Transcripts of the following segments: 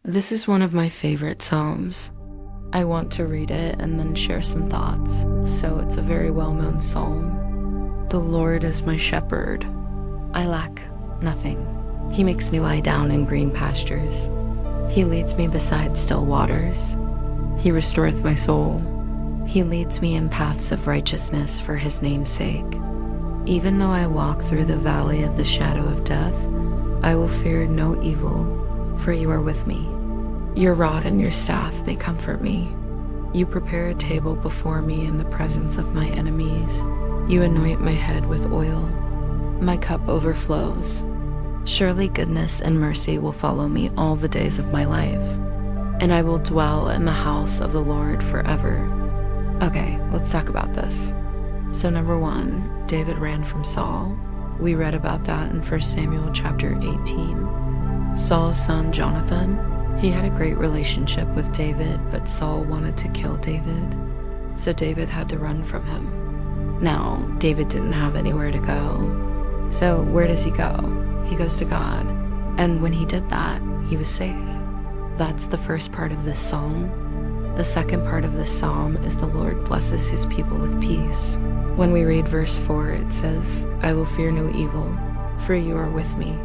This is one of my favorite Psalms. I want to read it and then share some thoughts, so it's a very well-known psalm. The Lord is my shepherd. I lack nothing. He makes me lie down in green pastures. He leads me beside still waters. He restoreth my soul. He leads me in paths of righteousness for his name's sake. Even though I walk through the valley of the shadow of death, I will fear no evil, for you are with me. Your rod and your staff, they comfort me. You prepare a table before me in the presence of my enemies. You anoint my head with oil. My cup overflows. Surely goodness and mercy will follow me all the days of my life, and I will dwell in the house of the Lord forever. Okay, let's talk about this. So number 1, David ran from Saul. We read about that in 1 Samuel chapter 18. Saul's son Jonathan, he had a great relationship with David, but Saul wanted to kill David, so David had to run from him. Now, David didn't have anywhere to go, so where does he go? He goes to God, and when he did that, he was safe. That's the first part of this psalm. The second part of this psalm is the Lord blesses his people with peace. When we read verse 4, it says, I will fear no evil, for you are with me.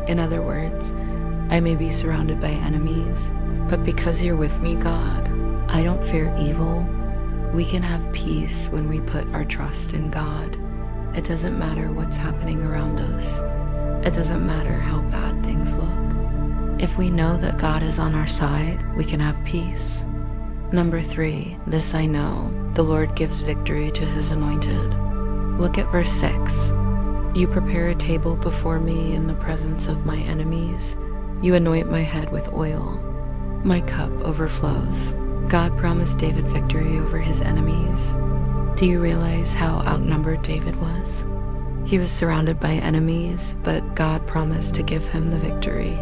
In other words, I may be surrounded by enemies, but because you're with me, God, I don't fear evil. We can have peace when we put our trust in God. It doesn't matter what's happening around us. It doesn't matter how bad things look. If we know that God is on our side, we can have peace. Number 3, this I know, the Lord gives victory to his anointed. Look at verse 6. You prepare a table before me in the presence of my enemies. You anoint my head with oil. My cup overflows. God promised David victory over his enemies. Do you realize how outnumbered David was? He was surrounded by enemies, but God promised to give him the victory.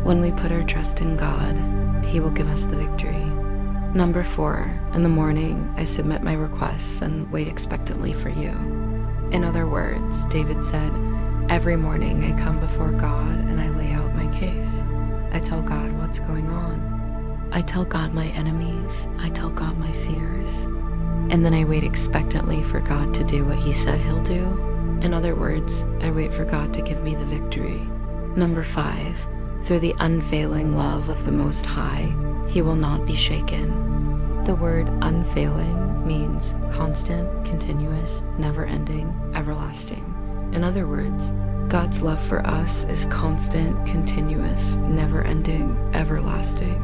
When we put our trust in God, he will give us the victory. Number 4, in the morning, I submit my requests and wait expectantly for you. In other words, David said, every morning I come before God and I lay out my case. I tell God what's going on. I tell God my enemies. I tell God my fears. And then I wait expectantly for God to do what he said he'll do. In other words, I wait for God to give me the victory. Number 5, through the unfailing love of the Most High, he will not be shaken. The word unfailing means constant, continuous, never-ending, everlasting. In other words, God's love for us is constant, continuous, never-ending, everlasting.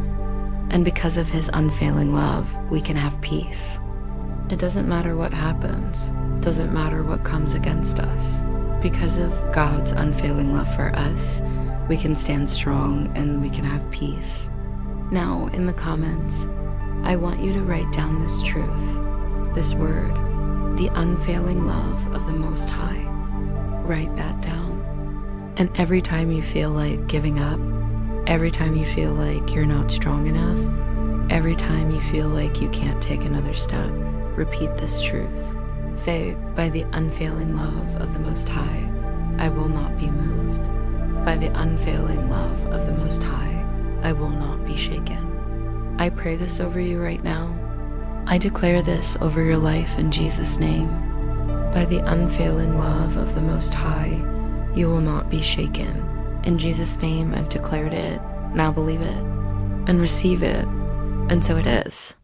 And because of his unfailing love, we can have peace. It doesn't matter what happens. It doesn't matter what comes against us. Because of God's unfailing love for us, we can stand strong and we can have peace. Now, in the comments, I want you to write down this truth, this word, the unfailing love of the Most High. Write that down. And every time you feel like giving up, every time you feel like you're not strong enough, every time you feel like you can't take another step, repeat this truth. Say, by the unfailing love of the Most High, I will not be moved. By the unfailing love of the Most High, I will not be shaken. I pray this over you right now. I declare this over your life in Jesus' name. By the unfailing love of the Most High, you will not be shaken. In Jesus' name, I've declared it. Now believe it and receive it. And so it is.